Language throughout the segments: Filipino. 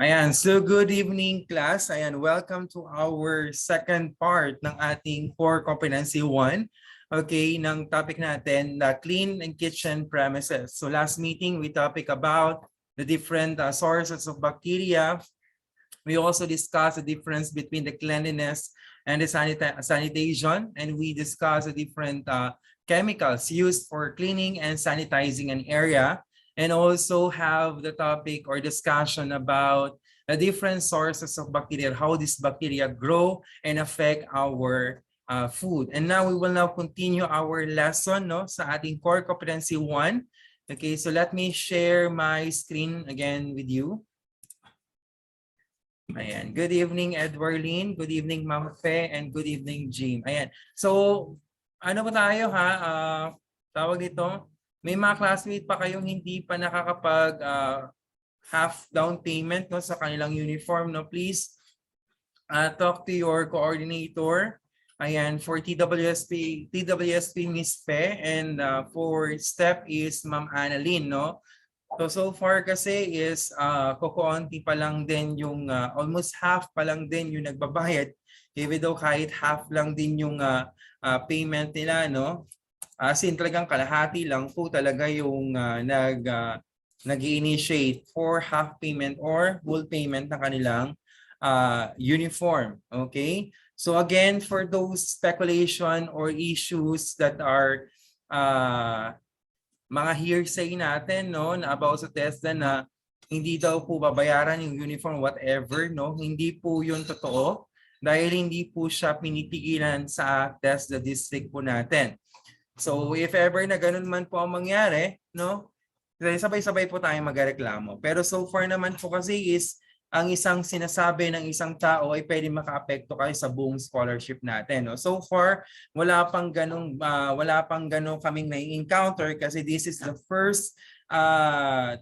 Ayan, so good evening class. Ayan, welcome to our second part ng ating core competency 1. Okay, ng topic natin, the clean and kitchen premises. So last meeting, we topic about the different sources of bacteria. We also discussed the difference between the cleanliness and the sanitation, and we discussed the different chemicals used for cleaning and sanitizing an area, and also have the topic or discussion about the different sources of bacteria, how these bacteria grow and affect our food. And now we will now continue our lesson sa ating core competency 1. Okay, so let me share my screen again with you. Ayan. Good evening, Edwarline. Good evening, Ma'am Fe. And good evening, Jim. Ayan. So, ano ba tayo ha? Tawag dito, may mga classmate pa kayong hindi pa nakakapag half down payment sa kanilang uniform. Please talk to your coordinator. Ayan, for TWSP Miss Fe, and for STEP is Ma'am Annalyn, So far kasi is kukunti pa lang din yung almost half pa lang din yung nagbabayad. Even though kahit half lang din yung payment nila, As in talagang kalahati lang po talaga yung nag-initiate for half payment or full payment ng kanilang uniform. Okay? So again, for those speculation or issues that are mga hearsay natin na about sa TESDA na hindi daw po babayaran yung uniform whatever, hindi po yun totoo dahil hindi po siya pinipigilan sa TESDA district po natin. So if ever na ganun man po ang mangyari, sabay-sabay po tayo magreklamo. Pero so far naman po kasi is ang isang sinasabi ng isang tao ay pwede makaapekto kayo sa buong scholarship natin. So far, wala pang ganong kaming na-encounter kasi this is the first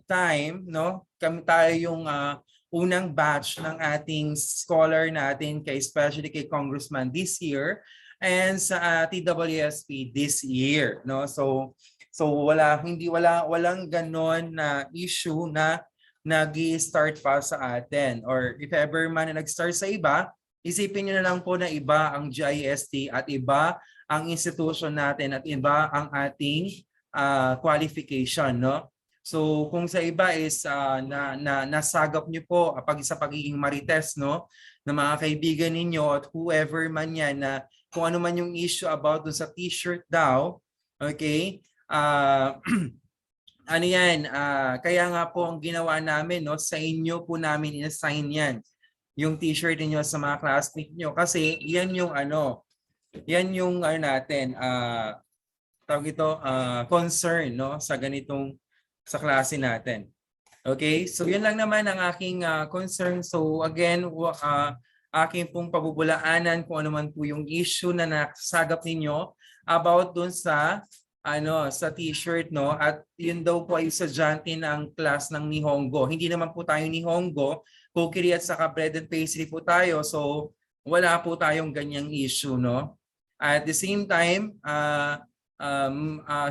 time, kami tayo yung unang batch ng ating scholar natin, especially kay Congressman this year and sa TWSP this year. So walang ganon na issue na nag-i-start pa sa atin, or if ever man na nag-start sa iba, isipin nyo na lang po na iba ang GIST at iba ang institution natin at iba ang ating qualification. So kung sa iba is nasagap nyo po sa pagiging marites ng mga kaibigan ninyo at whoever man yan na kung ano man yung issue about dun sa t-shirt daw, okay, ano yan, kaya nga po ang ginawa namin, sa inyo po namin in-assign yan, yung t-shirt niyo sa mga classmates niyo kasi yan yung natin, tawag ito, concern sa klase natin. Okay, so yun lang naman ang aking concern. So again, aking pong pabubulaanan kung ano man po yung issue na nasagap ninyo about dun sa t-shirt, at yun daw po ay estudyante ng class ng Nihongo. Hindi naman po tayo Nihongo, cookery at saka bread and pastry po tayo. So wala po tayong ganyang issue, At the same time,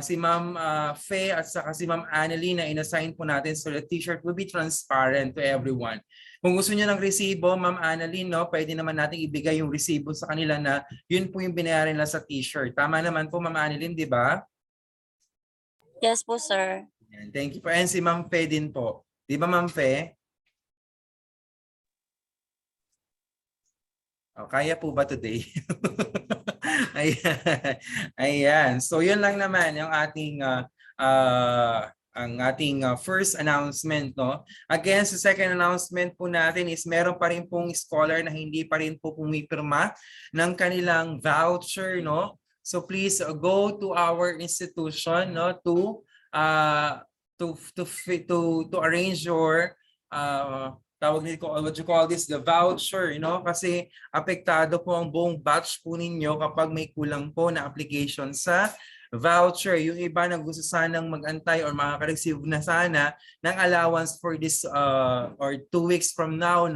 si Ma'am Fe at saka si Ma'am Annalyn na inassign po natin, so the t-shirt will be transparent to everyone. Kung gusto niyo ng resibo, Ma'am Annalyn, pwede naman natin ibigay yung resibo sa kanila na yun po yung binayaran nila sa t-shirt. Tama naman po, Ma'am Annalyn, di ba? Yes po, sir. Thank you po. And si Ma'am Fe din po. Di ba, Ma'am Fe? Kaya po ba today? Ayan. So yun lang naman yung ating first announcement, Again, sa second announcement po natin is meron pa rin pong scholar na hindi pa rin po pumipirma ng kanilang voucher, So please go to our institution to arrange your tawag nito, what you call this, the voucher, kasi apektado po ang buong batch po ninyo kapag may kulang po na application sa voucher. Yung iba na gusto sanang mag-antay or makaka-receive na sana ng allowance for this or 2 weeks from now,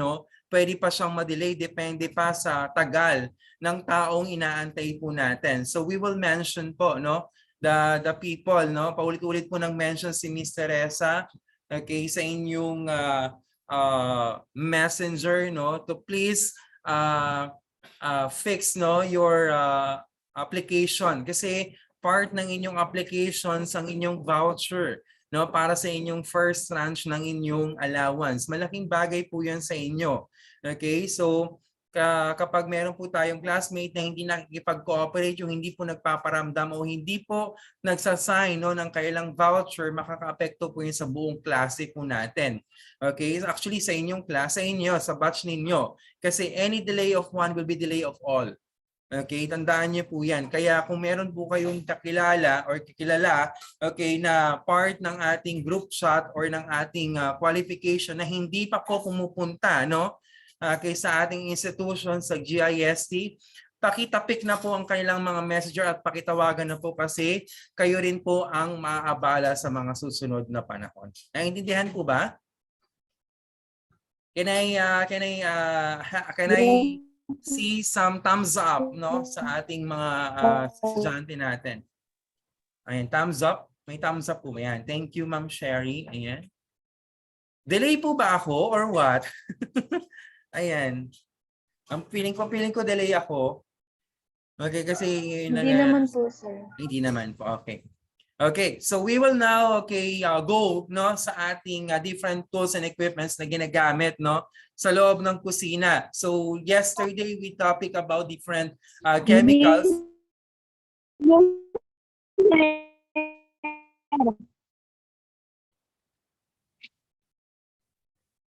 pwede pa siyang ma-delay, depende pa sa tagal ng taong inaantay po natin. So we will mention po, the people, paulit-ulit po ng mention si Miss Teresa, okay, sa inyong messenger, no, to please fix, no, your application, kasi part ng inyong applications ang inyong voucher, no, para sa inyong first tranche ng inyong allowance. Malaking bagay po 'yan sa inyo. Okay? So kapag meron po tayong classmate na hindi nakikipag-cooperate, yung hindi po nagpaparamdam o hindi po nagsasign, no, ng kailang voucher, makakaapekto po yun sa buong klase po natin. Okay? Actually, sa inyong class, sa inyo, sa batch ninyo. Kasi any delay of one will be delay of all. Okay, tandaan niyo po 'yan. Kaya kung meron po kayong kakilala or kakilala, okay, na part ng ating group chat or ng ating qualification na hindi pa po pumupunta, no? Okay, sa ating institution sa GIST, pakitapik na po ang kailang mga messenger at pakitawagan na po kasi kayo rin po ang maaabala sa mga susunod na panahon. Naiintindihan po ba? Can I see some thumbs up, no, sa ating mga estudyante natin? Ayan, thumbs up. May thumbs up po. Ayan. Thank you, Ma'am Sherry. Ayan. Delay po ba ako or what? Ayan. Ang feeling ko delay ako. Okay, kasi Hindi naman po, sir. hindi naman po. Okay. Okay, so we will now go, no, sa ating different tools and equipments na ginagamit, no, sa loob ng kusina. So yesterday we topic about different chemicals.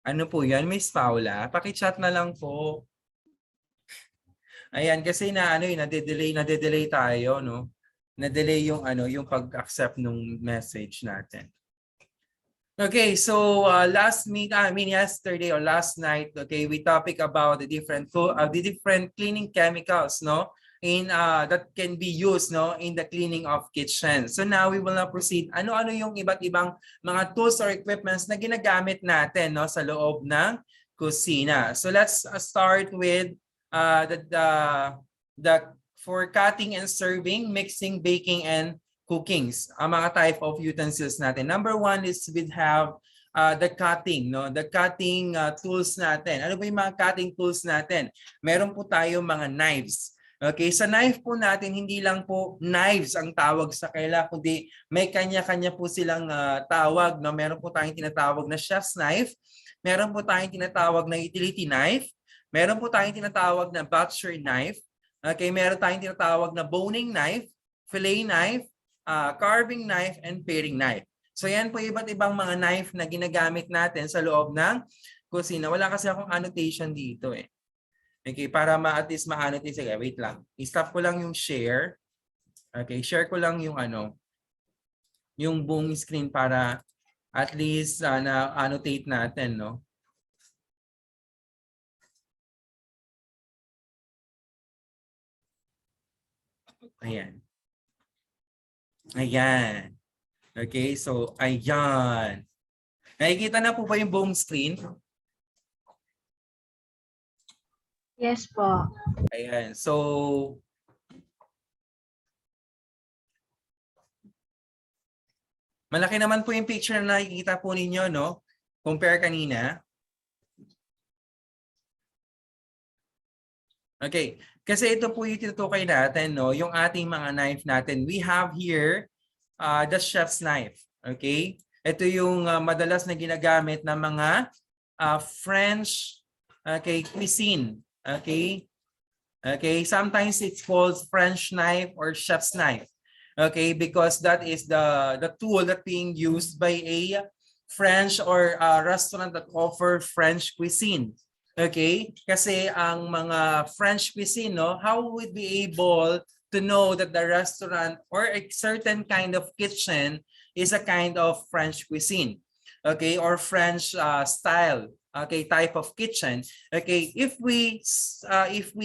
Ano po 'yan, Miss Paula? Paki-chat na lang po. Ayan, kasi nade-delay tayo, no? Na-delay yung yung pag-accept ng message natin. Okay, so yesterday or last night, okay, we topic about the different cleaning chemicals, no, in that can be used, no, in the cleaning of kitchen. So now we will now proceed. Ano-ano yung iba't ibang mga tools or equipments na ginagamit natin, no, sa loob ng kusina. So let's start with the for cutting and serving, mixing, baking, and cookings, ang mga type of utensils natin. Number one is we have the cutting, no? The cutting tools natin. Ano ba yung mga cutting tools natin? Meron po tayo mga knives. Okay, sa knife po natin, hindi lang po knives ang tawag sa kaila, kundi may kanya-kanya po silang tawag, no? Meron po tayong tinatawag na chef's knife, meron po tayong tinatawag na utility knife, meron po tayong tinatawag na butcher knife, okay, meron tayong tinatawag na boning knife, fillet knife, carving knife, and paring knife. So yan po iba't ibang mga knife na ginagamit natin sa loob ng kusina. Wala kasi akong annotation dito eh. Okay, para at least ma-annotate. Sige, wait lang. I-stop ko lang yung share. Okay, share ko lang yung yung buong screen para at least na-annotate natin, no? Ayan. Ayan. Okay, so ayan. Nakikita na po ba yung buong screen? Yes po. Ayan. So malaki naman po yung picture na nakikita po ninyo, no? Compare kanina. Okay. Kasi ito po yung tinutukoy natin, no? Yung ating mga knife natin. We have here the chef's knife. Okay? Ito yung madalas na ginagamit ng mga French cuisine. Okay? Okay? Sometimes it's called French knife or chef's knife. Okay? Because that is the tool that being used by a French or restaurant that offer French cuisine. Okay? Kasi ang mga French cuisine, no, how would be able to know that the restaurant or a certain kind of kitchen is a kind of French cuisine? Okay? Or French style, okay, type of kitchen. Okay? If we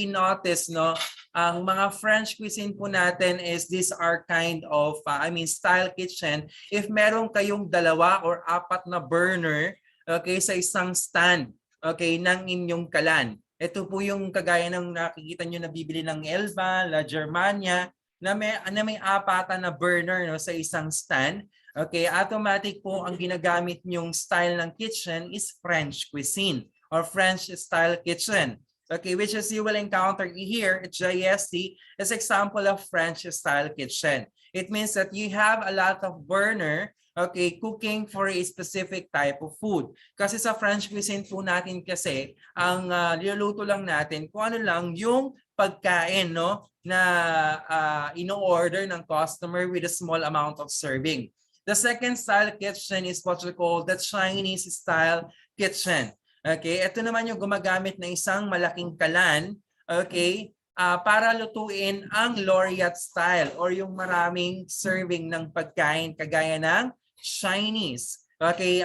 notice, no, ang mga French cuisine po natin is these are kind of style kitchen. If meron kayong 2 or 4 na burner, okay, sa isang stand, okay, ng inyong kalan. Ito po yung kagaya ng nakikita nyo na bibili ng Elba, La Germania, na may 4 na burner, no, sa isang stand. Okay, automatic po ang ginagamit nyong style ng kitchen is French cuisine or French style kitchen. Okay, which is you will encounter here at JST as example of French style kitchen. It means that you have a lot of burner, okay, cooking for a specific type of food. Kasi sa French cuisine po natin kasi, ang niluluto lang natin kung ano lang yung pagkain, no, na ino-order ng customer with a small amount of serving. The second style kitchen is what we call the Chinese style kitchen. Okay, ito naman yung gumagamit ng isang malaking kalan, okay, para lutuin ang laureate style or yung maraming serving ng pagkain kagaya ng Chinese. Okay,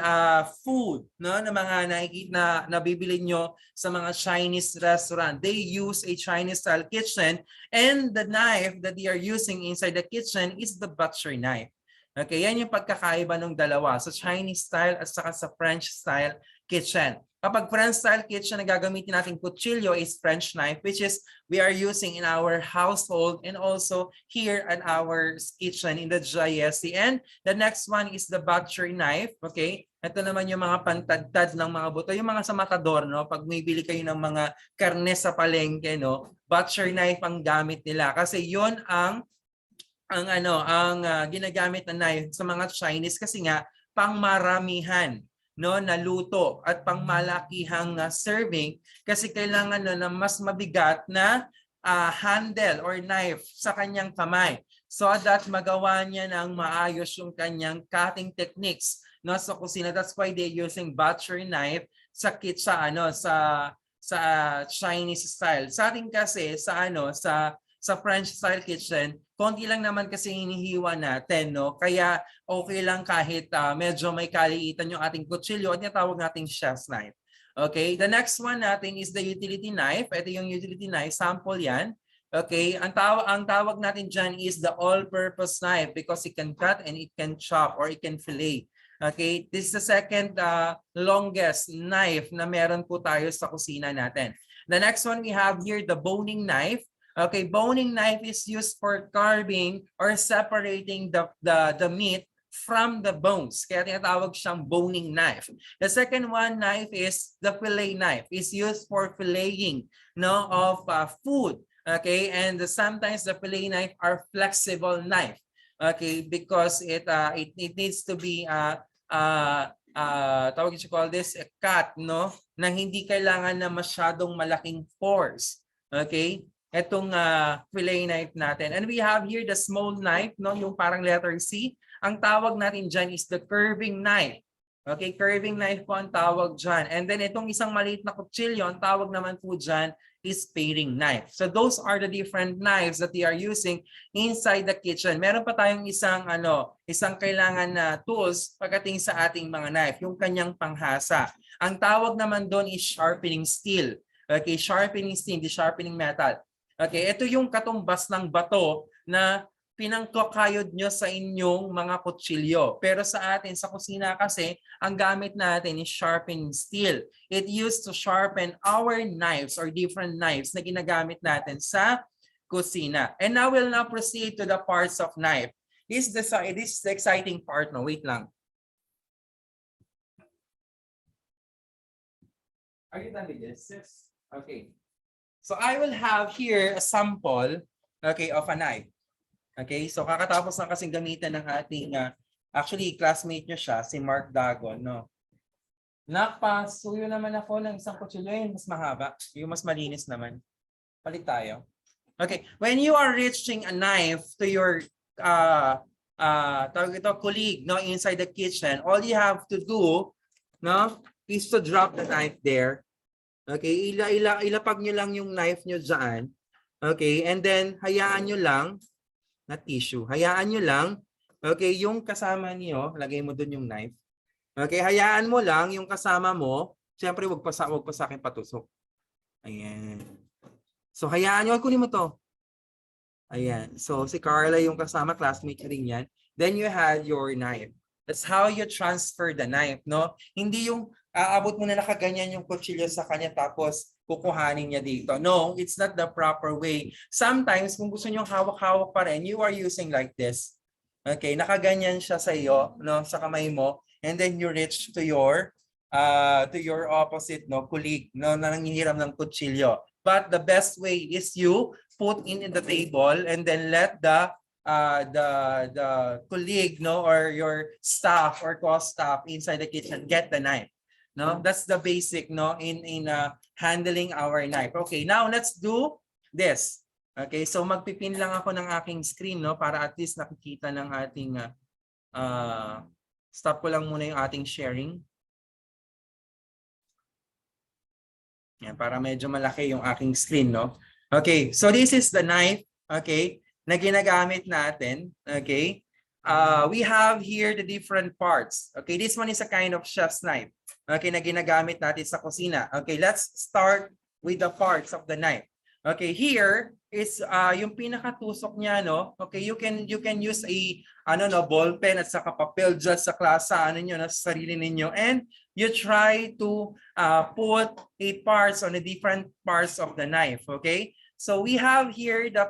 food, no, na mga nakikita na nabibili nyo sa mga Chinese restaurant. They use a Chinese style kitchen and the knife that they are using inside the kitchen is the butcher knife. Okay, yan yung pagkakaiba ng dalawa, sa Chinese style at saka sa French style kitchen. Kapag French style kitchen na gagamitin natin kutsilyo is French knife, which is we are using in our household and also here at our kitchen in the GISC. And the next one is the butcher knife. Okay, ito naman yung mga pantadtad ng mga buto, yung mga sa matador, no? Pag may bili kayo ng mga karne sa palengke, no? Butcher knife ang gamit nila kasi yon ang ginagamit na knife sa mga Chinese kasi nga pangmaramihan, no, na luto at pangmalakihang serving kasi kailangan na mas mabigat na handle or knife sa kanyang kamay so that magawa niya ng maayos yung kanyang cutting techniques, no, sa kusina. That's why they're using butcher knife sa Chinese style. Sa atin kasi sa French style kitchen, konti lang naman kasi hinihiwa natin, no? Kaya okay lang kahit medyo may kaliitan yung ating kutsilyo at tinatawag nating chef's knife. Okay, the next one natin is the utility knife. Ito yung utility knife, sample yan. Okay, ang tawag natin dyan is the all-purpose knife because it can cut and it can chop or it can fillet. Okay, this is the second longest knife na meron po tayo sa kusina natin. The next one we have here, the boning knife. Okay, boning knife is used for carving or separating the meat from the bones. Kaya tinatawag siyang boning knife. The second one knife is the fillet knife. It's used for filleting, no, of food. Okay, and sometimes the fillet knife are flexible knife. Okay, because it needs to be tawag you call this a cut, no, na hindi kailangan na masyadong malaking force. Okay, etong fillet knife natin. And we have here the small knife, no, yung parang letter C. Ang tawag natin dyan is the curving knife. Okay, curving knife po ang tawag dyan. And then itong isang maliit na kutsilyo, ang tawag naman po dyan is paring knife. So those are the different knives that they are using inside the kitchen. Meron pa tayong isang kailangan na tools pagdating sa ating mga knife, yung kanyang panghasa. Ang tawag naman doon is sharpening steel. Okay, sharpening steel, the sharpening metal. Okay, ito yung katumbas ng bato na pinangkakayod nyo sa inyong mga kutsilyo. Pero sa atin, sa kusina kasi, ang gamit natin is sharpening steel. It used to sharpen our knives or different knives na ginagamit natin sa kusina. And now we'll now proceed to the parts of knife. This is the exciting part. No, wait lang. Are you done with this? Yes. Okay. So I will have here a sample, okay, of a knife. Okay, so kakatapos na kasing gamitan ng ating, actually classmate niya siya, si Mark Dagon, no? Nakpasuyo naman ako ng isang kutsilyo, yung mas mahaba, yung mas malinis naman. Palit tayo. Okay, when you are reaching a knife to your colleague, no, inside the kitchen, all you have to do, no, is to drop the knife there. Okay, ilapag nyo lang yung knife nyo dyan. Okay, and then hayaan nyo lang, na tissue, hayaan nyo lang, okay, yung kasama niyo, lagay mo dun yung knife. Okay, hayaan mo lang yung kasama mo, siyempre wag pa sa akin patusok. Ayan. So hayaan nyo, kunin mo to. Ayan, so si Carla yung kasama, classmate rin yan. Then you had your knife. That's how you transfer the knife, no? Hindi yung aabot mo na nakaganyan yung kutsilyo sa kanya tapos kukuhanin niya dito. No, it's not the proper way. Sometimes, kung gusto nyo hawak-hawak pa rin, you are using like this. Okay, nakaganyan siya sa iyo, no, sa kamay mo, and then you reach to your opposite, no, colleague, no, na nanghihiram ng kutsilyo. But the best way is you put in the table and then let the colleague, no, or your staff or co-staff inside the kitchen get the knife. No, that's the basic, no, in handling our knife. Okay, now let's do this. Okay, so magpipin lang ako ng aking screen, no, para at least nakikita ng ating stop ko lang muna yung ating sharing. Yan, para medyo malaki yung aking screen, no. Okay, so this is the knife, okay, na ginagamit natin, okay. We have here the different parts. Okay, this one is a kind of chef's knife. Okay, na ginagamit natin sa kusina. Okay, let's start with the parts of the knife. Okay, here is yung pinakatusok niya, no. Okay, you can use a ball pen at saka papel dyan sa klase na sarili ninyo, and you try to put a parts on the different parts of the knife. Okay, so we have here the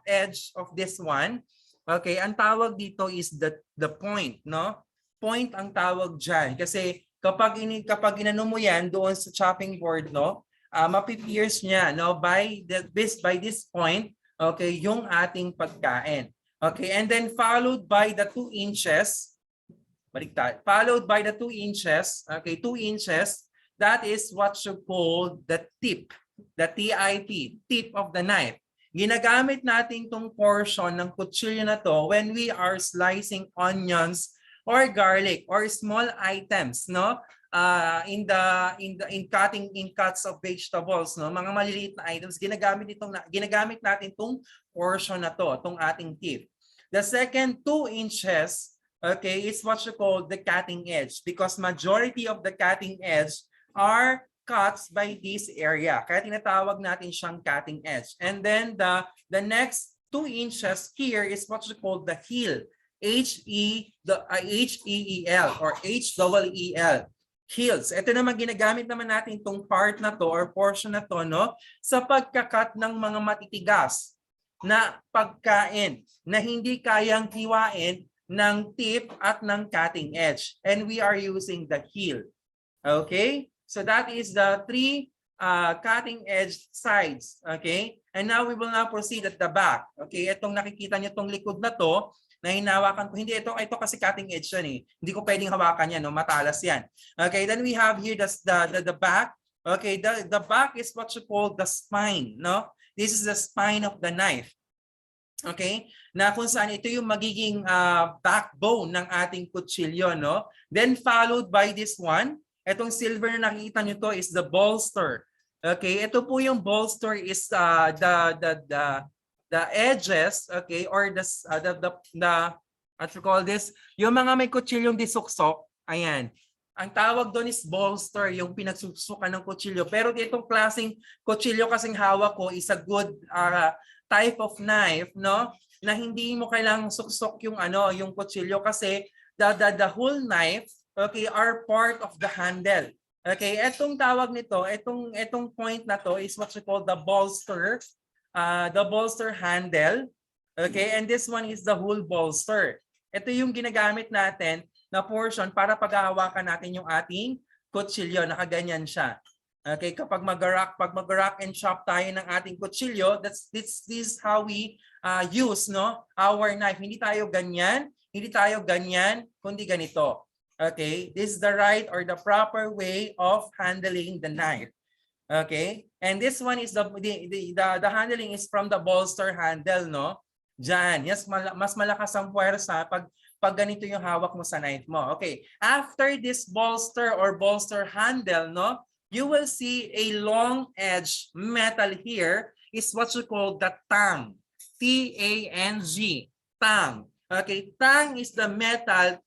edge of this one. Okay, ang tawag dito is the point, no? Point ang tawag diyan kasi kapag inano mo yan doon sa chopping board, no, mapipierce niya, no, by this point, okay, yung ating pagkain. Okay, and then followed by the 2 inches. Baliktad. Followed by the 2 inches, okay, 2 inches, that is what you call the tip, the TIP, tip of the knife. Ginagamit natin tong portion ng kutsilyo na to when we are slicing onions or garlic or small items, no? In cuts of vegetables, no? Mga maliliit na items, ginagamit natin tong portion na to, tong ating tip. The second 2 inches, okay, is what you call the cutting edge because majority of the cutting edge are cuts by this area. Kaya tinatawag natin siyang cutting edge. And then the next 2 inches here is what you call the heel. H-E-E-L or H-E-E-L. Heels. Ito naman ginagamit naman natin itong part na to or portion na to, no, sa pagkakat ng mga matitigas na pagkain na hindi kayang hiwain ng tip at ng cutting edge. And we are using the heel. Okay? So that is the 3 cutting edge sides. Okay? And now we will now proceed at the back. Okay? Itong nakikita niyo itong likod na to, na hinawakan ko. Hindi, ito kasi cutting edge yan eh. Hindi ko pwedeng hawakan yan, no? Matalas yan. Okay? Then we have here the back. Okay? The back is what you call the spine. No? This is the spine of the knife. Okay? Na kung saan ito yung magiging backbone ng ating kutsilyo, no? Then followed by this one. Itong silver na nakikita nyo to is the bolster. Okay, ito po yung bolster is the edges, okay, or the what you call this, yung mga may kutsilyong disuksok, ayan. Ang tawag doon is bolster, yung pinagsusukan ng kutsilyo. Pero itong klaseng kutsilyo kasing hawak ko is a good type of knife, no? Na hindi mo kailangang suksok yung kutsilyo kasi the whole knife, okay, are part of the handle. Okay, etong tawag nito, etong point na to is what we call the bolster handle. Okay, and this one is the whole bolster. Ito yung ginagamit natin na portion para paghahawakan natin yung ating kutsilyo, nakaganyan siya. Okay, kapag mag-rock and chop tayo ng ating kutsilyo, this is how we use, no, our knife. Hindi tayo ganyan, kundi ganito. Okay, this is the right or the proper way of handling the knife. Okay, and this one is the handling is from the bolster handle, no? Diyan, yes, mas malakas ang puwersa pag ganito yung hawak mo sa knife mo. Okay, after this bolster or bolster handle, no, you will see a long edge metal here is what you call the tang. T-A-N-G, tang. Okay, tang is the metal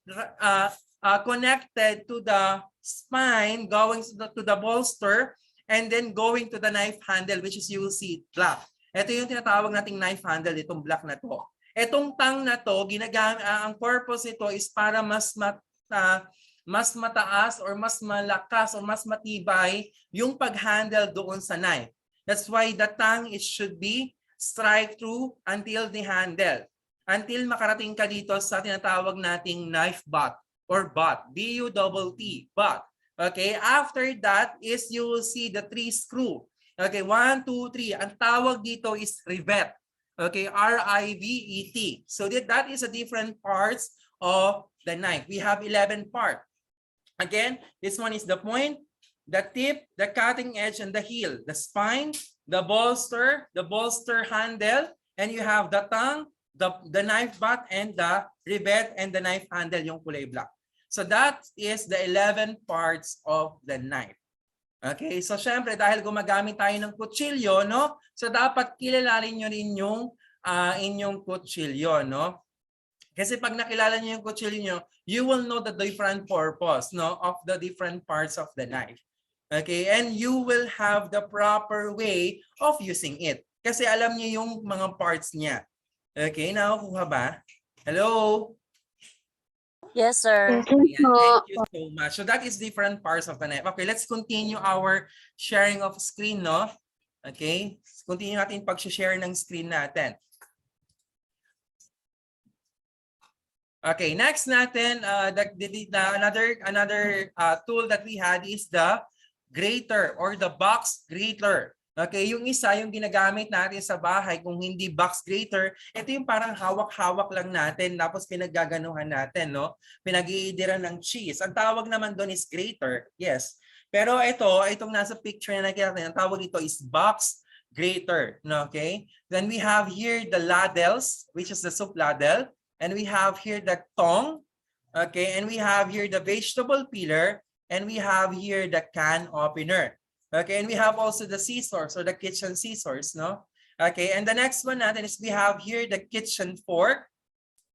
connected to the spine, going to the bolster, and then going to the knife handle, which is you will see black. Ito yung tinatawag nating knife handle, itong black na to. Itong tang na to, ang purpose nito is para mas mataas or mas malakas or mas matibay yung pag-handle doon sa knife. That's why the tang should be strike through until the handle. until makarating ka dito sa tinatawag nating knife butt or butt, B-U-T-T, butt. Okay, after that is you will see the 3 screw. Okay, 1, 2, 3. Ang tawag dito is rivet. Okay, R-I-V-E-T. So that is a different parts of the knife. We have 11 parts. Again, this one is the point, the tip, the cutting edge, and the heel, the spine, the bolster handle, and you have the tongue, the knife butt, and the rivet, and the knife handle, yung kulay black. So that is the 11 parts of the knife. Okay, so syempre dahil gumagamit tayo ng kutsilyo, no? So dapat kilalanin nyo rin yung inyong kutsilyo, no? Kasi pag nakilala niyo yung kutsilyo niyo, you will know the different purpose, no, of the different parts of the knife. Okay, and you will have the proper way of using it. Kasi alam niyo yung mga parts niya. Okay, nakukuha ba? Hello? Yes, sir. Yes, sir Ayan, po. thank you so much. So that is different parts of the knife. Okay, let's continue our sharing of screen, no? Okay, continue natin pag-share ng screen natin. Okay, next natin, another tool that we had is the grater or the box grater. Okay, yung isa yung ginagamit natin sa bahay, kung hindi box grater, ito yung parang hawak-hawak lang natin tapos pinaggaganuhan natin, no? Pinag-iidiran ng cheese. Ang tawag naman doon is grater. Yes. Pero itong nasa picture na nakikita natin, ang tawag dito is box grater, no? Okay? Then we have here the ladles, which is the soup ladle. And we have here the tong, okay, and we have here the vegetable peeler, and we have here the can opener, okay, and we have also the scissors or the kitchen scissors, no? Okay, and the next one natin is we have here the kitchen fork,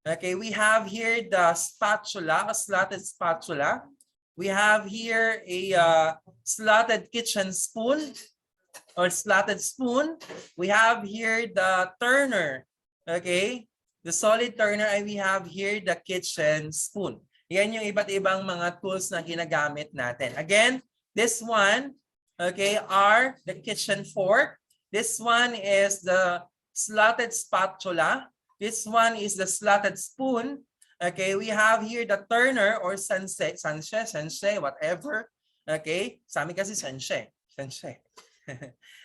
okay, we have here the spatula, a slotted spatula, we have here a slotted kitchen spoon or slotted spoon, we have here the turner, okay. The solid turner, and we have here the kitchen spoon. Yan yung iba't ibang mga tools na ginagamit natin. Again, this one, okay, are the kitchen fork. This one is the slotted spatula. This one is the slotted spoon. Okay, we have here the turner or sensei, whatever. Okay, sa amin kasi sensei.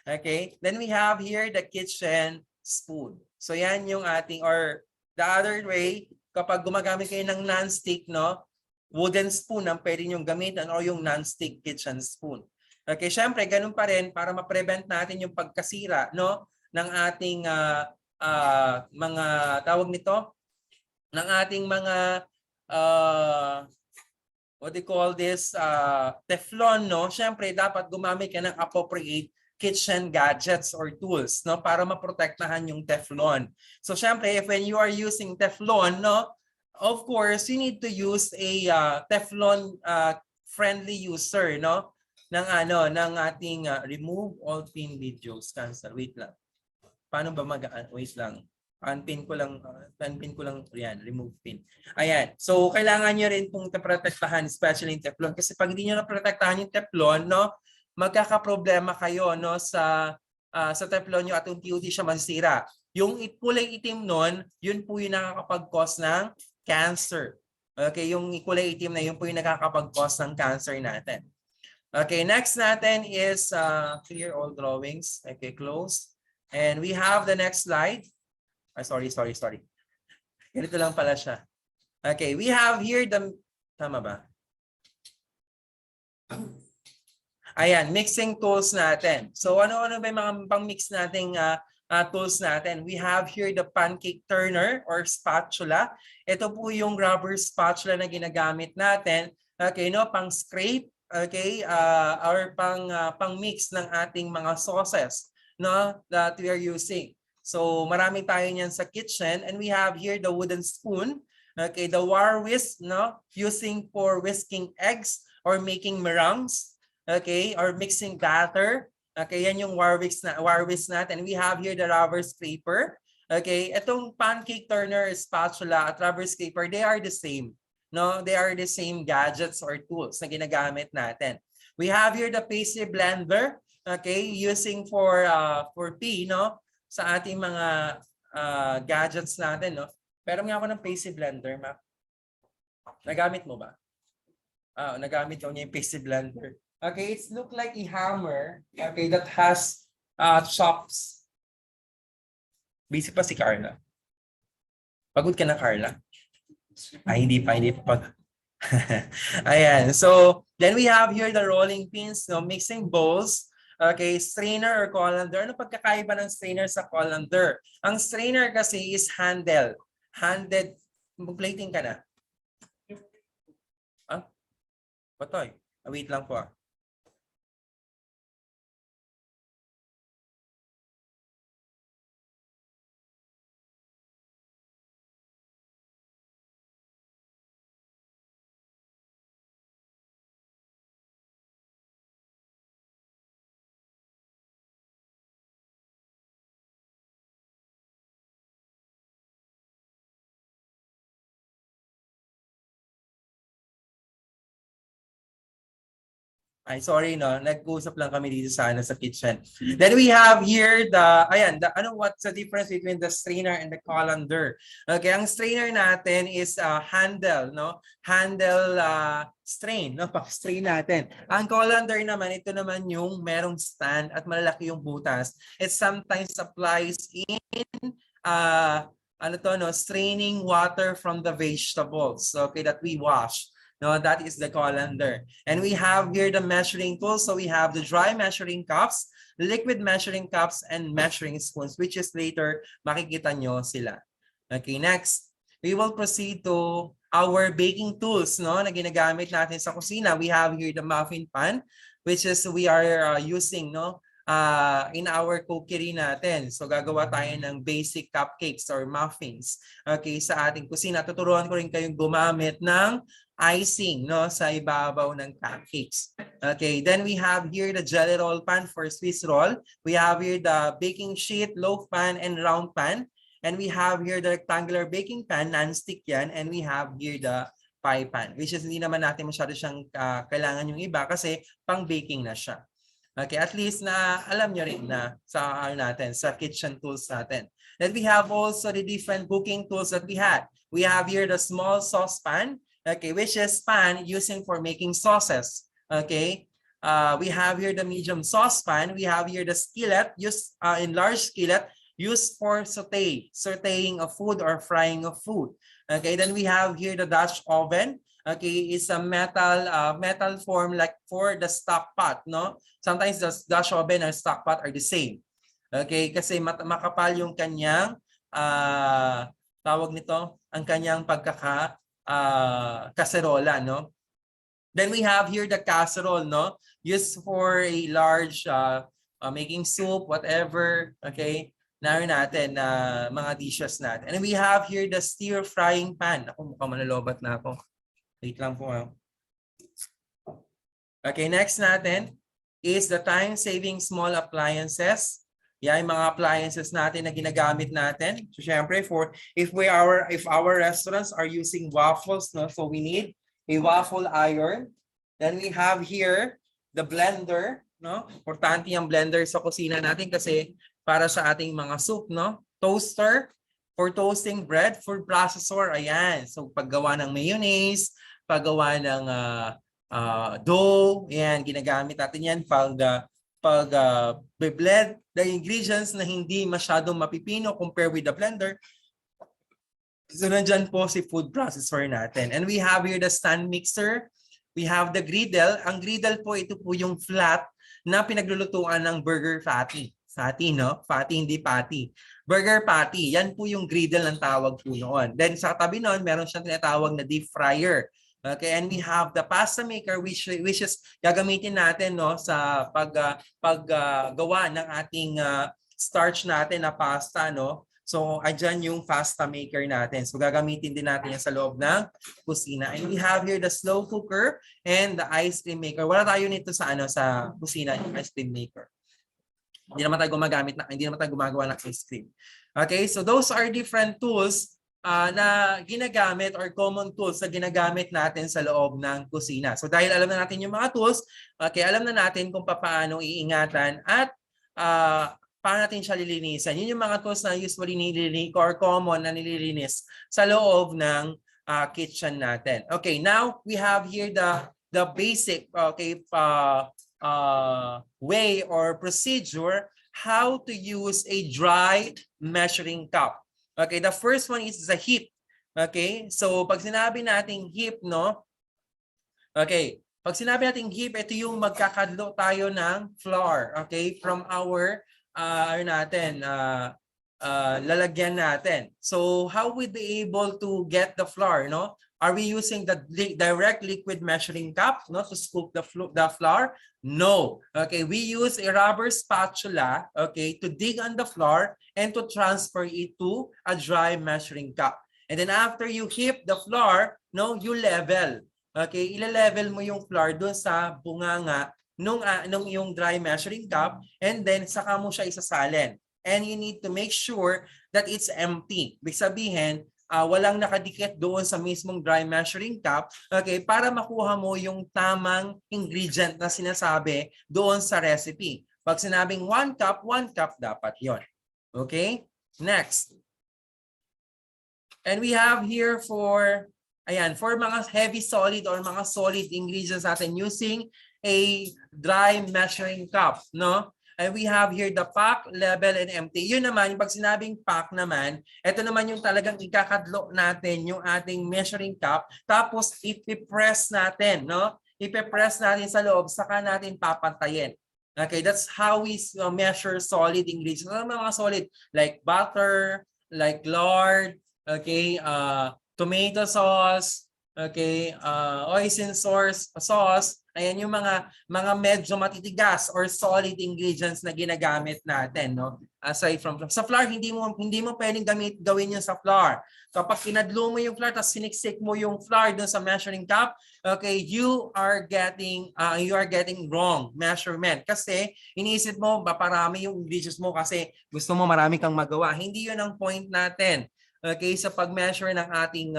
Okay, then we have here the kitchen spoon. So yan yung ating, or the other way, kapag gumagamit kayo ng non-stick, no, wooden spoon ang pwede niyong gamitin o yung non-stick kitchen spoon. Okay, syempre, ganun pa rin para ma-prevent natin yung pagkasira, no, ng ating mga tawag nito, ng ating mga what do you call this, Teflon, no? Syempre, dapat gumamit ka ng appropriate kitchen gadgets or tools, no, para maprotektahan yung Teflon. So syempre, if when you are using Teflon, no, of course you need to use a Teflon friendly user, no, ng ating remove all pin videos, cancel. Wait lang. Paano ba wait lang. Unpin ko lang yan, remove pin. Ayan. So kailangan niyo rin pong protektahan, especially yung Teflon, kasi pag hindi niyo na protektahan yung Teflon, no, magkakaproblema kayo, no, sa Teflon nyo at unti-unti siya masisira. Yung kulay itim nun, yun po yung nakakapag-cause ng cancer. Okay, yung kulay itim na yun po yung nakakapag-cause ng cancer natin. Okay, next natin is clear all drawings. Okay, close. And we have the next slide. Sorry. Ganito lang pala siya. Okay, we have here the, tama ba? Ayan, mixing tools natin. So ano-ano ba yung mga pang-mix nating tools natin? We have here the pancake turner or spatula. Ito po yung rubber spatula na ginagamit natin. Okay, no, pang-scrape, okay, or pang-mix ng ating mga sauces, no, that we are using. So marami tayo niyan sa kitchen, and we have here the wooden spoon. Okay, the war whisk, no, using for whisking eggs or making meringues. Okay, or mixing batter. Okay, yan yung war whisk natin. We have here the rubber scraper. Okay, itong pancake turner, spatula at rubber scraper, they are the same. No, they are the same gadgets or tools na ginagamit natin. We have here the pastry blender. Okay, using for pea, no, sa ating mga gadgets natin, no. Pero nga ako ng pasty blender, ma. Nagamit mo ba? Nagamit ko niya yung pasty blender. Okay, it's look like a hammer, okay, that has chops. Busy pa si Carla. Pagod ka na, Carla? Ay, hindi pa. Ayan. So, then we have here the rolling pins, no, mixing bowls. Okay, strainer or colander. Ano pagkakaiba ng strainer sa colander? Ang strainer kasi is handle. Handed. Mag-plating ka na. Patoy. Wait lang po. Ay, sorry, no? Nag-usap lang kami dito sa kitchen. Then we have here what's the difference between the strainer and the colander? Okay, ang strainer natin is handle, no? Handle strain, no? Pag-strain natin. Ang colander naman, ito naman yung merong stand at malalaki yung butas. It sometimes applies in straining water from the vegetables, okay, that we wash. No, that is the colander. And we have here the measuring tools. So we have the dry measuring cups, liquid measuring cups, and measuring spoons, which is later makikita nyo sila. Okay, next, we will proceed to our baking tools, no, na ginagamit natin sa kusina. We have here the muffin pan, which is we are using, no, in our cookery natin. So gagawa tayo ng basic cupcakes or muffins, okay, sa ating kusina. Tuturuan ko rin kayong gumamit ng icing, no, sa ibabaw ng cupcakes. Okay, then we have here the jelly roll pan for Swiss roll. We have here the baking sheet, loaf pan, and round pan. And we have here the rectangular baking pan, non-stick yan. And we have here the pie pan, which is hindi naman natin masyado siyang kailangan yung iba kasi pang baking na siya. Okay, at least na alam nyo rin na sa sa kitchen tools natin. Then we have also the different cooking tools that we had. We have here the small saucepan, okay, which is pan using for making sauces. Okay, we have here the medium saucepan. We have here the skillet, used in large skillet, used for sauteing of food or frying of food. Okay, then we have here the Dutch oven. Okay, it's a metal form like for the stock pot, no? Sometimes the Dutch oven and stock pot are the same. Okay, kasi makapal yung kanyang tawag nito, ang kanyang kaserola, no? Then we have here the casserole, no? Used for a large making soup, whatever, okay? Naroon natin mga dishes natin. And we have here the stir frying pan. Ako, mukhang malalobat na ako. Wait lang po. Okay, next natin is the time-saving small appliances. Yan, yung mga appliances natin na ginagamit natin. So, syempre, if our restaurants are using waffles, no, so we need a waffle iron. Then we have here the blender, no? Importante yung blender sa kusina natin kasi para sa ating mga soup, no? Toaster for toasting bread, food processor, ayan. So, paggawa ng mayonnaise, paggawa ng dough, ayan, ginagamit natin yan blend the ingredients na hindi masyadong mapipino compare with the blender. So, nandyan po si food processor natin. And we have here the stand mixer. We have the griddle. Ang griddle po, ito po yung flat na pinaglulutuan ng burger patty. Fatty, no? Fatty, hindi patty. Burger patty. Yan po yung griddle ng tawag po noon. Then sa tabi noon, meron siyang tinatawag na deep fryer. Okay, and we have the pasta maker which is gagamitin natin, no, sa paggawa ng ating starch natin na pasta, no. So andyan yung pasta maker natin. So gagamitin din natin yan sa loob ng kusina. And we have here the slow cooker and the ice cream maker. Wala tayo nito sa sa kusina, yung ice cream maker. Hindi naman tayo gumagawa ng ice cream. Okay, so those are different tools na ginagamit or common tools na ginagamit natin sa loob ng kusina. So dahil alam na natin yung mga tools, okay, alam na natin kung paano iingatan at paano natin siya lilinisan. Yun yung mga tools na usually nililinis or common na nililinis sa loob ng kitchen natin. Okay, now we have here the basic way or procedure how to use a dry measuring cup. Okay, the first one is the hip. Okay, so pag sinabi nating hip, no? Okay, pag sinabi nating hip, ito yung magkakadlo tayo ng flour, okay, from our lalagyan natin. So how would be able to get the flour, no? Are we using the direct liquid measuring cup, no, to scoop the flour? No. Okay, we use a rubber spatula, okay, to dig on the flour and to transfer it to a dry measuring cup. And then after you heap the flour, no, you level. Okay, ile-level mo yung flour doon sa bunganga nung yung dry measuring cup, and then saka mo siya isasalin. And you need to make sure that it's empty. Ibig sabihin, walang nakadikit doon sa mismong dry measuring cup, okay, para makuha mo yung tamang ingredient na sinasabi doon sa recipe. Pag sinabing 1 cup dapat yon. Okay? Next. And we have here for mga heavy solid or mga solid ingredients natin using a dry measuring cup, no? And we have here the pack, level, and empty. Yun naman, yung pag sinabing pack naman, ito naman yung talagang ikakadlo natin yung ating measuring cup, tapos ipipress natin, no? Ipipress natin sa loob, saka natin papantayin. Okay, that's how we measure solid ingredients. Mga solid, like butter, like lard, okay, tomato sauce, okay, hoisin sauce, ayan yung mga medyo matitigas or solid ingredients na ginagamit natin, no? Aside from sa flour, hindi mo pwedeng gawin yun sa flour. Kapag kinadlo mo yung flour tapos siniksik mo yung flour dun sa measuring cup, okay, you are getting wrong measurement kasi iniisip mo ba parami yung ingredients mo kasi gusto mo marami kang magawa. Hindi yun ang point natin. Okay, sa pag-measure ng ating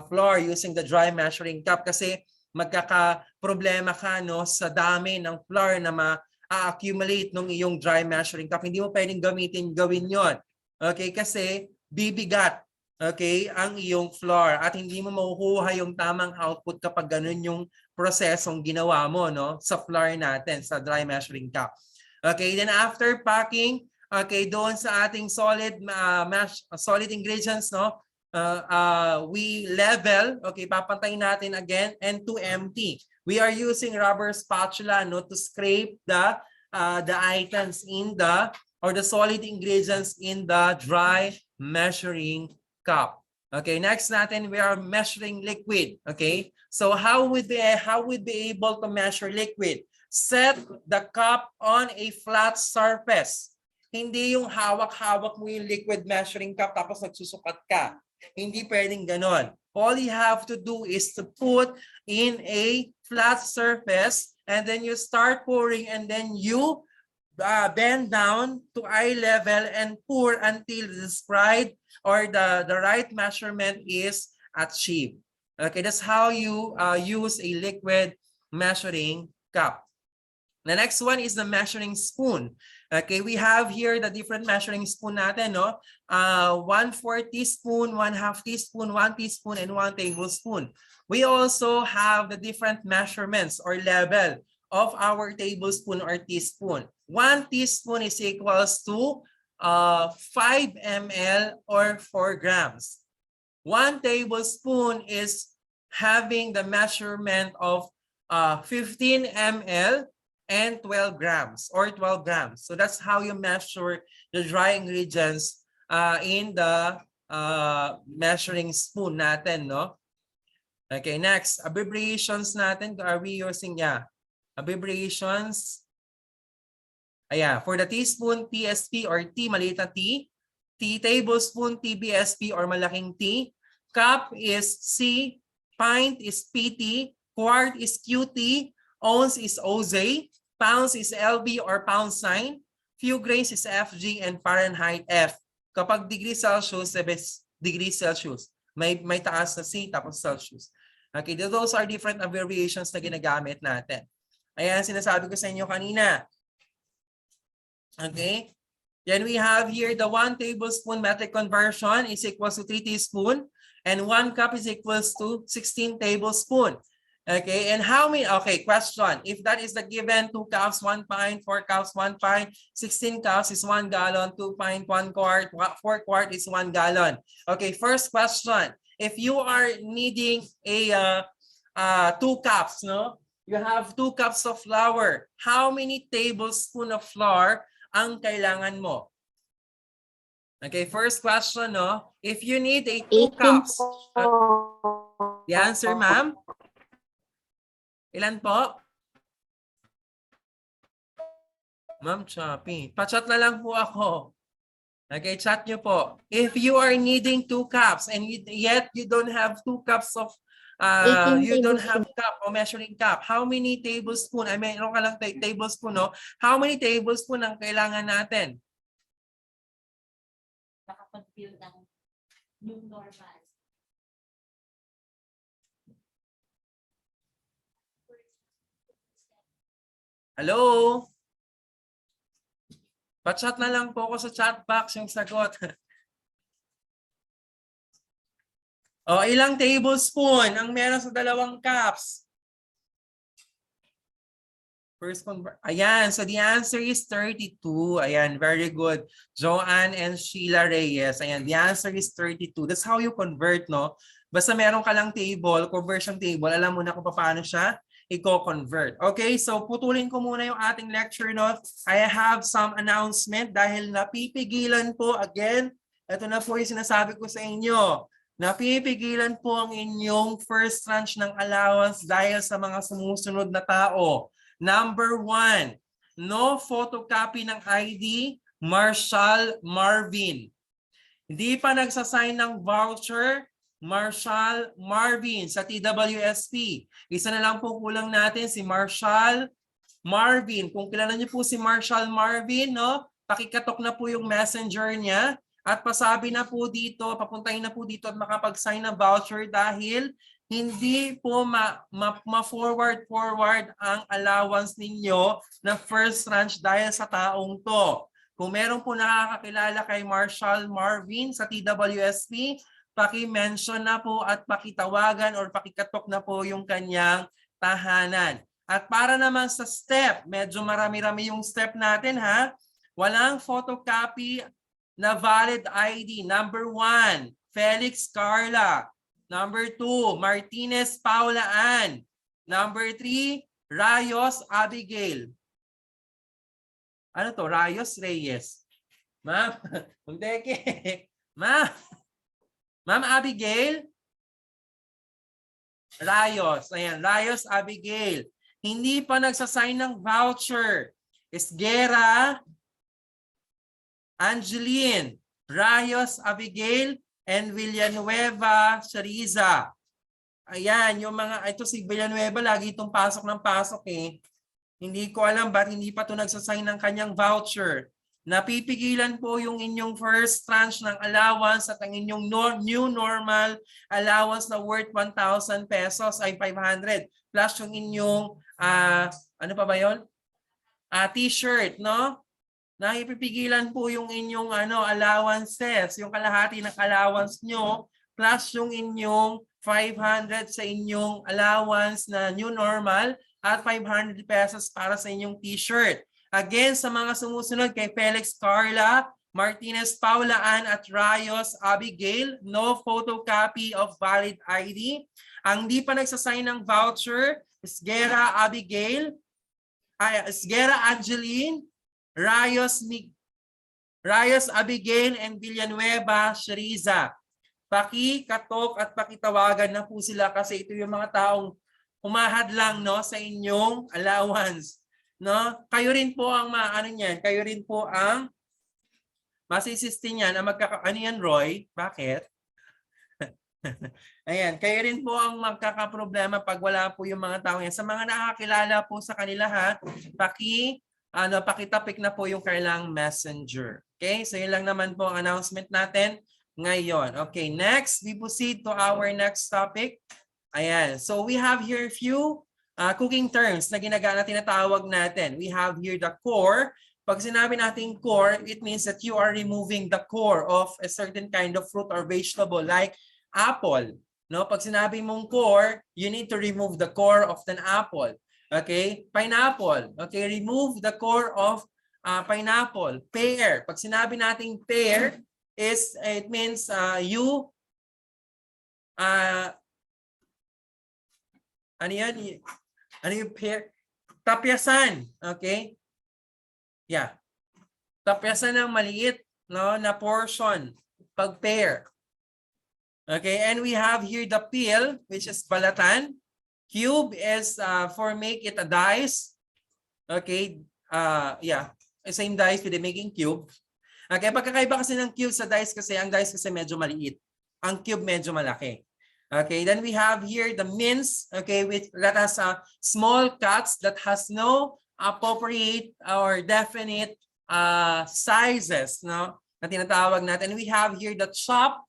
flour using the dry measuring cup kasi magkaka-problema ka, no, sa dami ng flour na ma-accumulate ng iyong dry measuring cup. Hindi mo pwedeng gawin yon. Okay, kasi bibigat, okay, ang iyong flour at hindi mo makukuha yung tamang output kapag ganun yung prosesong ginawa mo, no, sa flour natin, sa dry measuring cup. Okay, then after packing, okay, doon sa ating solid ingredients, no, we level, okay, papantayin natin again, and to empty. We are using rubber spatula, no, to scrape the items in the solid ingredients in the dry measuring cup. Okay, next natin, we are measuring liquid. Okay, so how would be able to measure liquid? Set the cup on a flat surface. Hindi yung hawak-hawak mo yung liquid measuring cup tapos nagsusukat ka. Hindi pwedeng ganon. All you have to do is to put in a flat surface and then you start pouring and then you bend down to eye level and pour until the described or the right measurement is achieved. Okay, that's how you use a liquid measuring cup. The next one is the measuring spoon. Okay, we have here the different measuring spoon natin, no? 1/4 teaspoon, 1/2 teaspoon, 1 teaspoon, and 1 tablespoon. We also have the different measurements or level of our tablespoon or teaspoon. 1 teaspoon is equals to 5 ml or 4 grams. 1 tablespoon is having the measurement of 15 ml and 12 grams or 12 grams. So that's how you measure the dry ingredients in the measuring spoon natin, no? Okay, next, abbreviations natin. Are we using, abbreviations? Ayan, for the teaspoon, TSP or T, maliit na T. Tablespoon, TBSP or malaking T. Cup is C. Pint is PT. Quart is QT. Ounce is OZ. Pounds is LB or pound sign. Few grains is FG and Fahrenheit F. Kapag degree Celsius, degree Celsius. May taas na C tapos Celsius. Okay, those are different abbreviations na ginagamit natin. Ayan, sinasabi ko sa inyo kanina. Okay? Then we have here the 1 tablespoon metric conversion is equals to 3 teaspoon and 1 cup is equals to 16 tablespoon. Okay, and how many, okay, question. If that is the given 2 cups, 1 pint, 4 cups, 1 pint, 16 cups is 1 gallon, 2 pint, 1 quart, 4 quart is 1 gallon. Okay, first question. If you are needing a 2 cups, no? You have 2 cups of flour. How many tablespoons of flour ang kailangan mo? Okay, first question, no? If you need a 2 18 cups, po. the answer, ma'am? Ilan po? Ma'am Choppy. Pa-chat na lang po ako. Okay, chat nyo po. If you are needing 2 cups and yet you don't have 2 cups of 18 you don't have tablespoon. cup or measuring cup, how many tablespoon? I mean, meron ka lang tablespoon, no? How many tablespoon ang kailangan natin? Nakapag-build ng new normal. Hello? Pa-chat na lang po ako sa chat box yung sagot. O, ilang tablespoon ang meron sa 2 cups? First ayan, so the answer is 32. Ayan, very good. Joanne and Sheila Reyes. Ayan, the answer is 32. That's how you convert, no? Basta meron ka lang table, conversion table, alam mo na kung paano siya i-convert. Okay, so putulin ko muna yung ating lecture, no? I have some announcement dahil napipigilan po, again, ito na po yung sinasabi ko sa inyo. Napipigilan po ang inyong first tranche ng allowance dahil sa mga sumusunod na tao. Number 1, no photocopy ng ID, Marshall Marvin. Hindi pa nagsasign ng voucher, Marshall Marvin sa TWSP. Isa na lang po kulang natin si Marshall Marvin. Kung kilala niyo po si Marshall Marvin, no, pakikatok na po yung messenger niya at pasabi na po dito, papuntahin na po dito at makapag-sign ng voucher dahil hindi po ma-forward ang allowance ninyo na first tranche dahil sa taong to. Kung meron po nakakakilala kay Marshall Marvin sa TWSP, paki-mention na po at pakitawagan or pakikatok na po yung kanyang tahanan. At para naman sa step, medyo marami-rami yung step natin, ha. Walang photocopy na valid ID. Number 1, Felix Carla. Number 2, Martinez Paula Ann. Number 3, Rayos Abigail. Ano to? Rayos Reyes. Ma'am, Ma'am Abigail? Rayos. Ayan, Rayos Abigail. Hindi pa nagsasign ng voucher. Esguera, Angeline, Rayos Abigail, and Villanueva Shariza. Ayan, yung mga, ito si Villanueva, lagi itong pasok ng pasok eh. Hindi ko alam ba't hindi pa ito nagsasign ng kanyang voucher. Napipigilan po yung inyong first tranche ng allowance at ang inyong new normal allowance na worth 1,000 pesos ay 500 plus yung inyong, ano pa ba yun? T-shirt, no? Napipigilan po yung inyong allowances, yung kalahati ng allowance nyo plus yung inyong 500 sa inyong allowance na new normal at 500 pesos para sa inyong t-shirt. Again, sa mga sumusunod kay Felix Carla, Martinez Paula Ann at Rayos Abigail, no photocopy of valid ID. Ang di pa nagsasign ng voucher, Esguera Abigail, Esguera Angeline, Rayos Abigail and Villanueva Shariza. Pakikatok at pakitawagan na po sila kasi ito yung mga taong humahadlang, no, sa inyong allowance, no? Kayo rin po ang kayo rin po ang masisisti niyan na ano yan, Roy? Bakit? Ayan, kayo rin po ang magkakaproblema pag wala po yung mga tao yan. Sa mga nakakilala po sa kanila, ha, pakitapik na po yung kailang messenger. Okay, so yun lang naman po ang announcement natin ngayon. Okay, next, we proceed to our next topic. Ayan, so we have here a few cooking terms na tinatawag natin. We have here the core, Pag sinabi natin core, it means that you are removing the core of a certain kind of fruit or vegetable like apple. No, pag sinabi mong core, you need to remove the core of an apple. Okay? Pineapple. Okay, remove the core of pineapple. Pear. Pag sinabi nating pear, it means you ano yan? Ano yung pear? Tapyasan. Okay? Yeah. Tapyasan ng maliit, no, na portion pag pear. Okay, and we have here the peel, which is balatan. Cube is for make it a dice. Okay, yeah, same dice with the making cube. Okay, pagkakaiba kasi ng cube sa dice kasi, ang dice kasi medyo maliit. Ang cube medyo malaki. Okay, then we have here the mince, okay, that has small cuts that has no appropriate or definite sizes, no, na tinatawag natin. We have here the chop.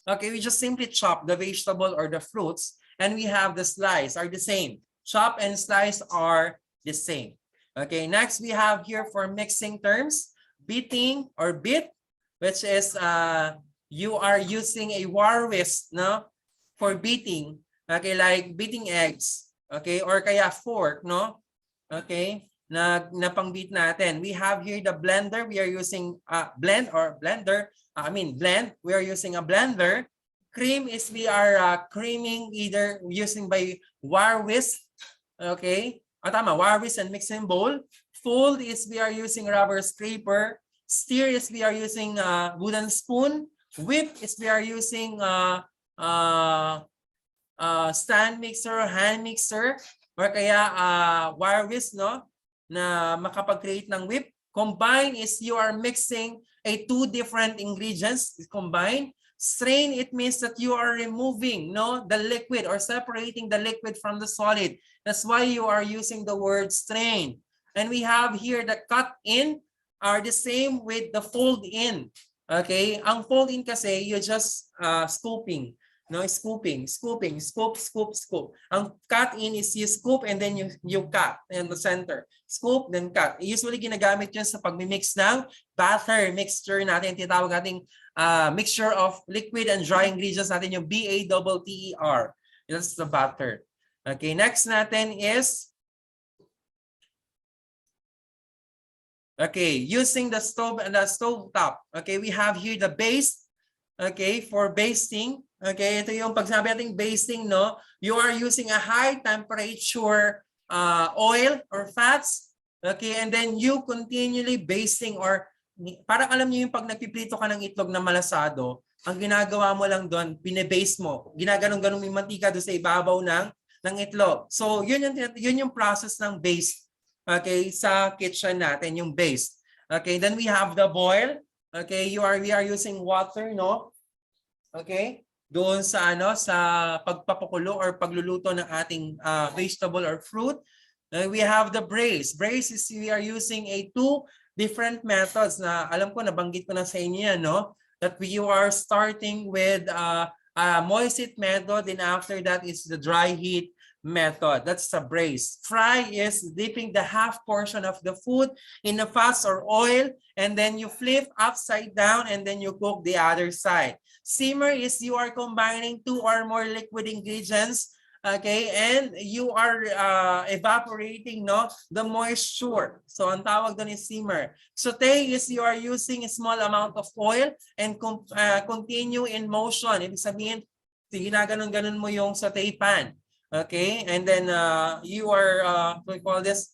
Okay, we just simply chop the vegetable or the fruits, and we have the slice are the same. Chop and slice are the same. Okay, next we have here for mixing terms, beating or beat, which is you are using a war whisk, no, for beating. Okay, like beating eggs. Okay, or kaya fork, no. Okay, na pang-beat natin. We have here the blender. We are using blend. We are using a blender. Cream is we are creaming either using by war whisk. Okay. Tama, war whisk and mixing bowl. Fold is we are using rubber scraper. Stir is we are using wooden spoon. Whip is we are using stand mixer, hand mixer, or kaya wire whisk, no, na makapag-create ng whip. Combine is you are mixing two different ingredients combined. Strain, it means that you are removing, no, the liquid or separating the liquid from the solid. That's why you are using the word strain. And we have here the cut in are the same with the fold in. Okay, ang fold in kasi you just scooping. No, scoop. Ang cut in is you scoop and then you cut in the center. Scoop, then cut. Usually ginagamit yun sa pagmimix ng batter mixture natin. Tinatawag nating mixture of liquid and dry ingredients natin, yung BATTER. That's the batter. Okay, next natin is using the stove and the stove top. Okay, we have here the base. Okay, for basting. Okay, ito yung pag sabi nating basting, no, you are using a high temperature oil or fats. Okay, and then you continually basting, or parang alam niyo yung pag nagpiprito ka ng itlog na malasado, ang ginagawa mo lang doon, pinebase mo. Ginaganon-ganon yung mantika doon sa ibabaw ng itlog. So, yun yung process ng base. Okay, sa kitchen natin, yung base. Okay, then we have the boil. Okay, we are using water, no? Okay? Doon sa sa pagpapakulo or pagluluto ng ating vegetable or fruit. We have the braise. Braise is we are using two different methods na alam ko nabanggit ko na sa inyo yan, no? That you are starting with moist heat method, and after that is the dry heat method. That's the braise. Fry is dipping the half portion of the food in a fat or oil, and then you flip upside down and then you cook the other side. Simmer is you are combining two or more liquid ingredients, okay, and you are evaporating, no, the moisture. So ang tawag doon is simmer. Saute is you are using a small amount of oil and continue in motion. Ibig sabihin, ginaganon-ganon mo yung saute pan. Okay, and then you are what we call this,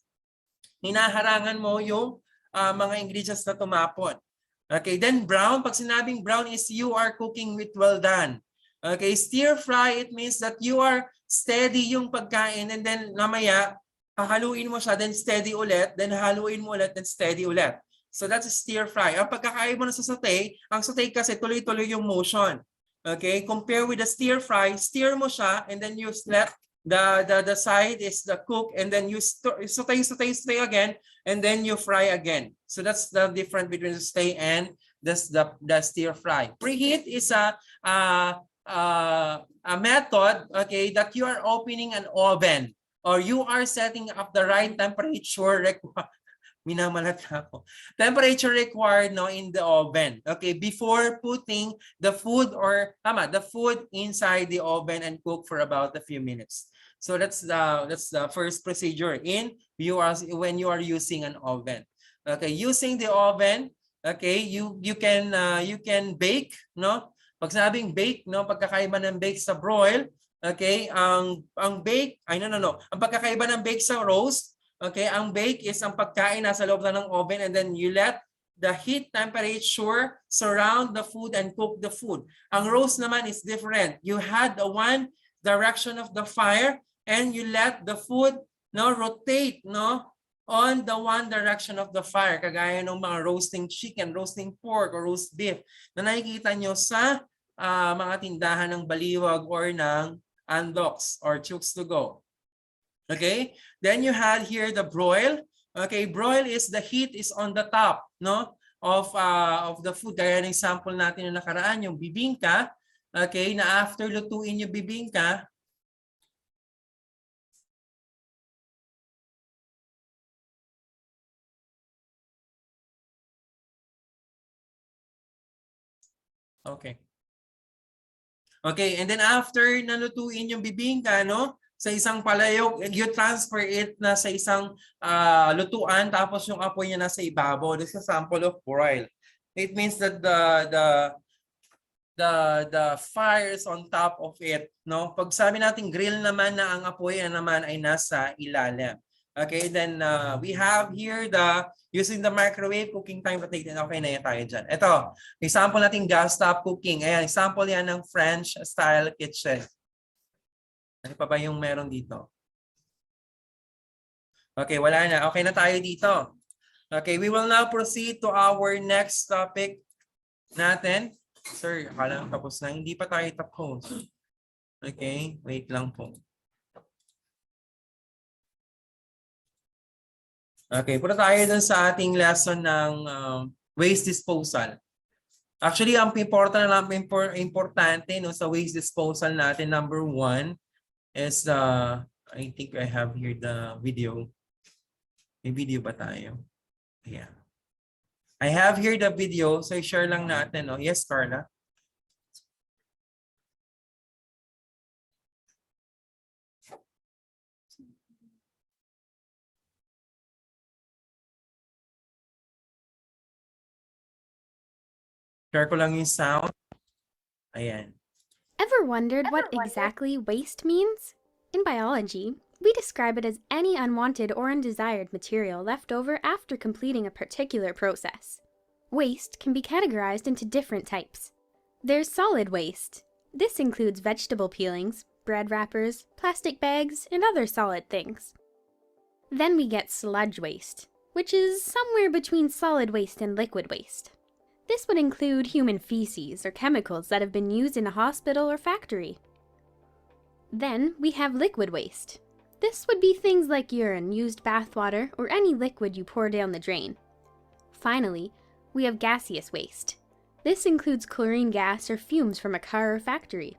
hinaharangan mo yung mga ingredients na tumapon. Okay, then brown, pag sinabing brown is you are cooking with well done. Okay, stir fry, it means that you are steady yung pagkain, and then mamaya haluin mo siya, then steady ulit, then haluin mo ulit, then steady ulit. So that's a stir fry. Ang pagkakain mo na sa saute, ang saute kasi tuloy-tuloy yung motion. Okay, compare with the stir fry, stir mo siya, and then you let the side is the cook, and then you saute again, and then you fry again. So that's the difference between the saute and the stir fry. Preheat is a method, okay, that you are opening an oven or you are setting up the right temperature Minamalat ako. Temperature required no in the oven. Okay, before putting the food the food inside the oven and cook for about a few minutes. So that's the first procedure when you are using an oven. Okay, using the oven, okay, you can bake, no? Pag sabing bake, no, pagkakaiba ng bake sa broil, okay, ang bake, no. Ang pagkakaiba ng bake sa roast, okay, ang bake is ang pagkain nasa loob lang ng oven and then you let the heat temperature surround the food and cook the food. Ang roast naman is different. You had the one direction of the fire and you let the food no rotate no on the one direction of the fire. Kagaya ng mga roasting chicken, roasting pork, or roast beef na nakikita nyo sa mga tindahan ng baliwag or ng Andox or Chooks to Go. Okay, then you had here the broil. Okay, broil is the heat is on the top, no, of the food. Kaya ng sample natin yung nakaraan, yung bibingka. Okay, na after lutuin yung bibingka, okay. Okay, and then after nalutuin yung bibingka, no, sa isang palayok, you transfer it na sa isang lutuan tapos yung apoy niya nasa ibabaw. This is a sample of broil. It means that the fire is on top of it, no? Pag sabi natin grill naman na ang apoy naman ay nasa ilalim. Okay, then we have here using the microwave cooking time to take. Okay na yan tayo dyan. Ito, example natin gas top cooking. Ayan, example yan ng French style kitchen. Ano pa ba yung meron dito? Okay, wala na. Okay na tayo dito. Okay, we will now proceed to our next topic natin. Sir, akala tapos na. Hindi pa tayo tapos. Okay, wait lang po. Okay, punta tayo dun sa ating lesson ng waste disposal. Actually, ang importante no, sa waste disposal natin, number 1, is I think I have here the video. May video ba tayo? Yeah. I have here the video. So, share lang natin. No? Yes, Carla? Share ko lang yung sound. Ayan. Ever wondered what exactly waste means? In biology, we describe it as any unwanted or undesired material left over after completing a particular process. Waste can be categorized into different types. There's solid waste. This includes vegetable peelings, bread wrappers, plastic bags, and other solid things. Then we get sludge waste, which is somewhere between solid waste and liquid waste. This would include human feces or chemicals that have been used in a hospital or factory. Then we have liquid waste. This would be things like urine, used bathwater, or any liquid you pour down the drain. Finally, we have gaseous waste. This includes chlorine gas or fumes from a car or factory.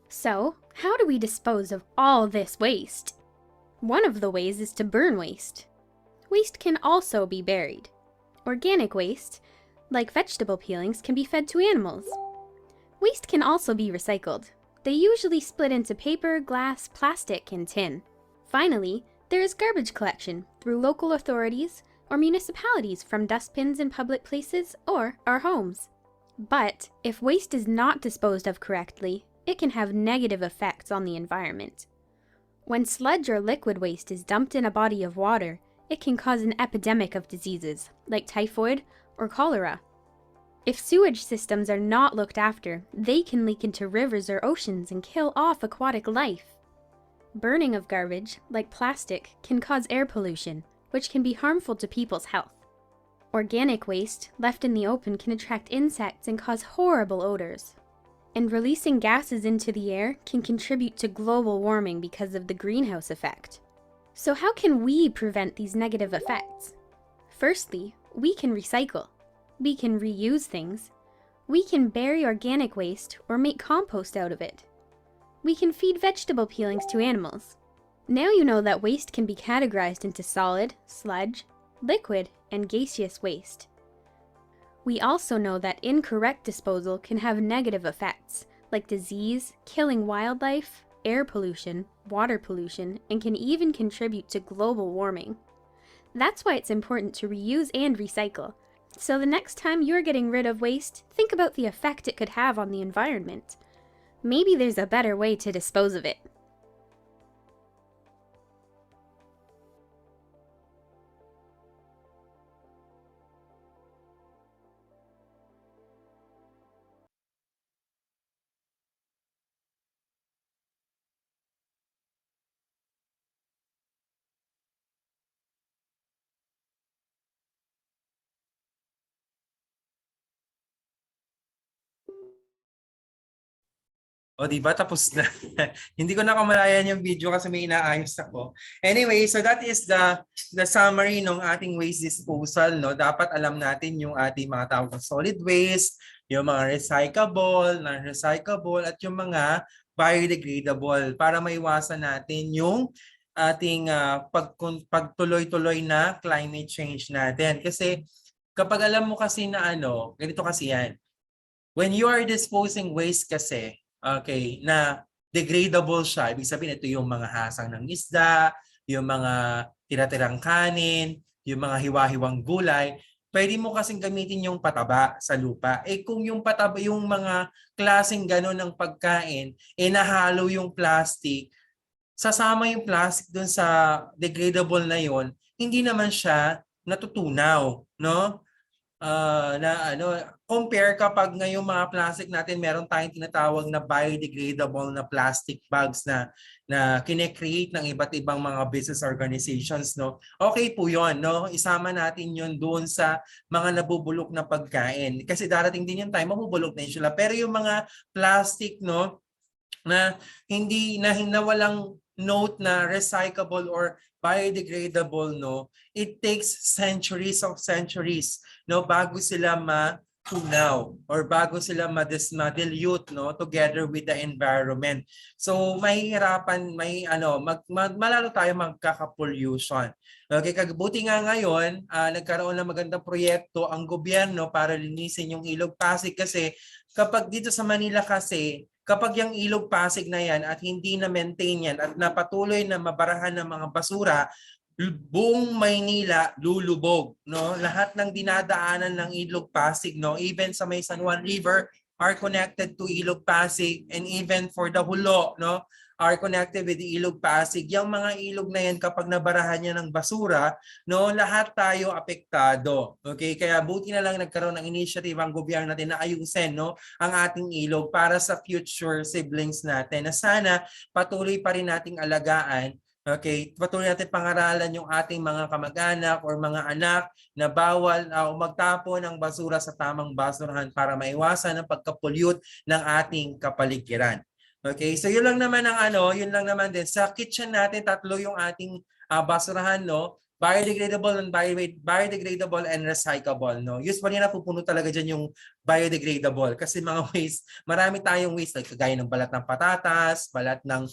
So, how do we dispose of all this waste? One of the ways is to burn waste. Waste can also be buried. Organic waste, like vegetable peelings, can be fed to animals. Waste can also be recycled. They usually split into paper, glass, plastic, and tin. Finally, there is garbage collection through local authorities or municipalities from dustbins in public places or our homes. But if waste is not disposed of correctly, it can have negative effects on the environment. When sludge or liquid waste is dumped in a body of water, it can cause an epidemic of diseases like typhoid or cholera. If sewage systems are not looked after, they can leak into rivers or oceans and kill off aquatic life. Burning of garbage, like plastic, can cause air pollution, which can be harmful to people's health. Organic waste, left in the open, can attract insects and cause horrible odors. And releasing gases into the air can contribute to global warming because of the greenhouse effect. So how can we prevent these negative effects? Firstly, we can recycle. We can reuse things. We can bury organic waste or make compost out of it. We can feed vegetable peelings to animals. Now you know that waste can be categorized into solid, sludge, liquid, and gaseous waste. We also know that incorrect disposal can have negative effects, like disease, killing wildlife, air pollution, water pollution, and can even contribute to global warming. That's why it's important to reuse and recycle. So the next time you're getting rid of waste, think about the effect it could have on the environment. Maybe there's a better way to dispose of it. O, di ba? Tapos na. Hindi ko na kamalayan yung video kasi may inaayos ako. Anyway, so that is the summary ng ating waste disposal. No? Dapat alam natin yung ating mga tawag na solid waste, yung mga recyclable, non-recyclable, at yung mga biodegradable para maiwasan natin yung ating pagtuloy-tuloy na climate change natin. Kasi kapag alam mo kasi na ganito kasi yan. When you are disposing waste kasi, okay, na degradable siya, ibig sabihin ito yung mga hasang ng isda, yung mga tira-tirang kanin, yung mga hiwa-hiwang gulay, pwede mo kasing gamitin yung pataba sa lupa. Eh kung yung pataba, yung mga klaseng gano'n ng pagkain, nahalo yung plastic, sasama yung plastic dun sa degradable na yon, hindi naman siya natutunaw, no? Compare kapag ngayong mga plastic natin, meron tayong tinatawag na biodegradable na plastic bags na kine-create ng iba't ibang mga business organizations, no? Okay po 'yon, no? Isama natin 'yon doon sa mga nabubulok na pagkain kasi darating din yung time mabubulok na sila. Pero yung mga plastic, no, na hindi na walang note na recyclable or biodegradable, no, it takes centuries no, bago sila matunaw or bago sila ma-dilute, no, together with the environment. So mahihirapan, malalo tayo magkaka-pollution. Okay, kabuti nga ngayon, nagkaroon ng magandang proyekto ang gobyerno para linisin yung Ilog Pasig kasi kapag dito sa Manila kasi, kapag yung Ilog Pasig na yan at hindi na maintain yan at napatuloy na mabarahan ng mga basura, buong Maynila lulubog, no? Lahat ng dinadaanan ng Ilog Pasig, no, even sa may San Juan River are connected to Ilog Pasig, and even for the Hulo, no, are connected with the Ilog Pasig. Yung mga ilog na yan kapag nabarahan niya ng basura, no, lahat tayo apektado. Okay? Kaya buti na lang nagkaroon ng initiative ang gobyerno natin na ayusin, no, ang ating ilog para sa future siblings natin na sana patuloy pa rin nating alagaan. Okay, patuloy natin pangaralan yung ating mga kamag-anak or mga anak na bawal magtapon ng basura sa tamang basurahan para maiwasan ang pagka-pollute ng ating kapaligiran. Okay, so yun lang naman ang yun lang naman din. Sa kitchen natin, tatlo yung ating basurahan, no? Biodegradable and recyclable, no? Usually napupuno talaga dyan yung biodegradable kasi mga waste, marami tayong waste like kagaya ng balat ng patatas, balat ng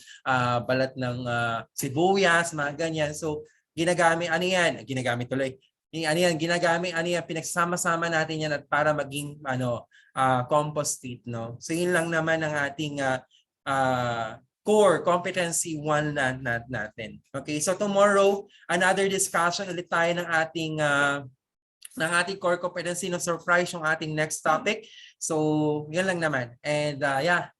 sibuyas, mga ganyan. So ginagamit pinagsama-sama natin yan at para maging compost heap, no? So yun lang naman ang ating core competency 1 natin. Okay, so tomorrow another discussion ulit tayo ng ating core competency, no, surprise yung ating next topic. So yan lang naman. And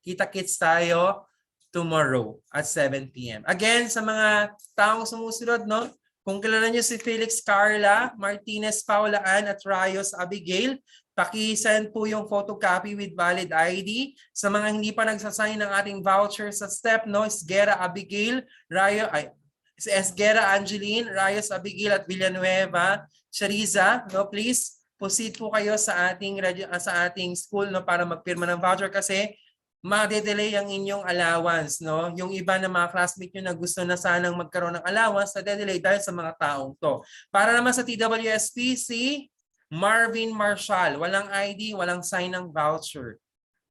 kita-kits tayo tomorrow at 7 p.m. Again, sa mga taong sumusunod, no, kung kilala niyo si Felix Carla Martinez Paulaan at Rayos Abigail, paki-send po yung photocopy with valid ID. Sa mga hindi pa nagsasign ng ating voucher sa STEP, no, Esguera Abigail, Esguera Angeline, Rayos Abigail at Villanueva, Shariza, no, please proceed po kayo sa ating school, no, para magpirma ng voucher kasi ma-delay ang inyong allowance, no? Yung iba na mga classmate nyo na gusto na sanang magkaroon ng allowance, na-delay dahil sa mga taong to. Para naman sa TWSP, si Marvin Marshall, walang ID, walang sign ng voucher.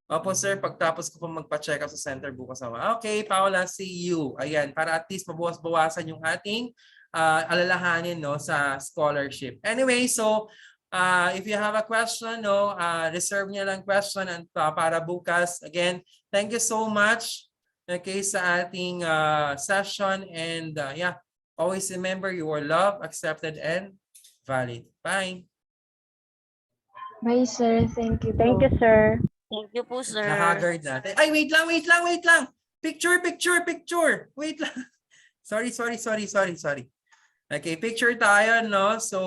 Opo sir, pagtapos ko po magpa-check up sa center bukas naman. Okay, Paula, see you. Ayan, para at least mabawas-bawasan yung ating alalahanin, no, sa scholarship. Anyway, so if you have a question, no, reserve niyo lang question and para bukas. Again, thank you so much, okay, sa ating session, and yeah, always remember you are loved, accepted, and valid. Bye. Bye, sir. Thank you po. Thank you, sir. Thank you po, sir. Na-haggard natin. Ay, wait lang. Picture. Wait lang. Sorry. Okay, picture tayo, no? So,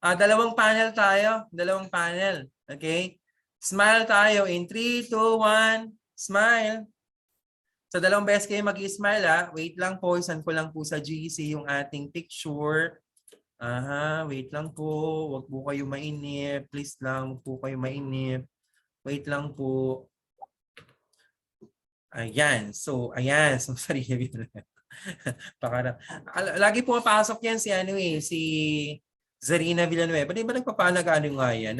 dalawang panel tayo. Okay? Smile tayo in 3, 2, 1. Smile. So, dalawang beses kayo mag-i-smile, Wait lang po. Isan ko lang po sa GC yung ating picture. Wait lang po. Huwag po kayo mainip. Please lang, huwag po kayo mainip. Wait lang po. Ayan. So, sorry. Lagi pumapasok yan si Zarina Villanueva. Di ba nagpapalagano nga yan?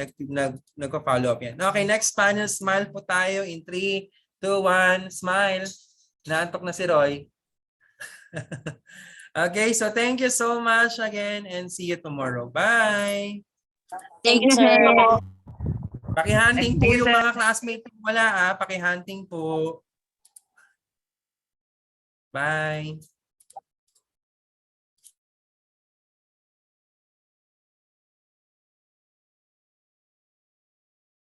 Nagpa-follow up yan. Okay, next panel. Smile po tayo in 3, 2, 1. Smile. Naantok na si Roy. Okay, so thank you so much again and see you tomorrow. Bye! Thank you, sir. Pakihunting po yung mga classmates wala, pakihunting po. Bye!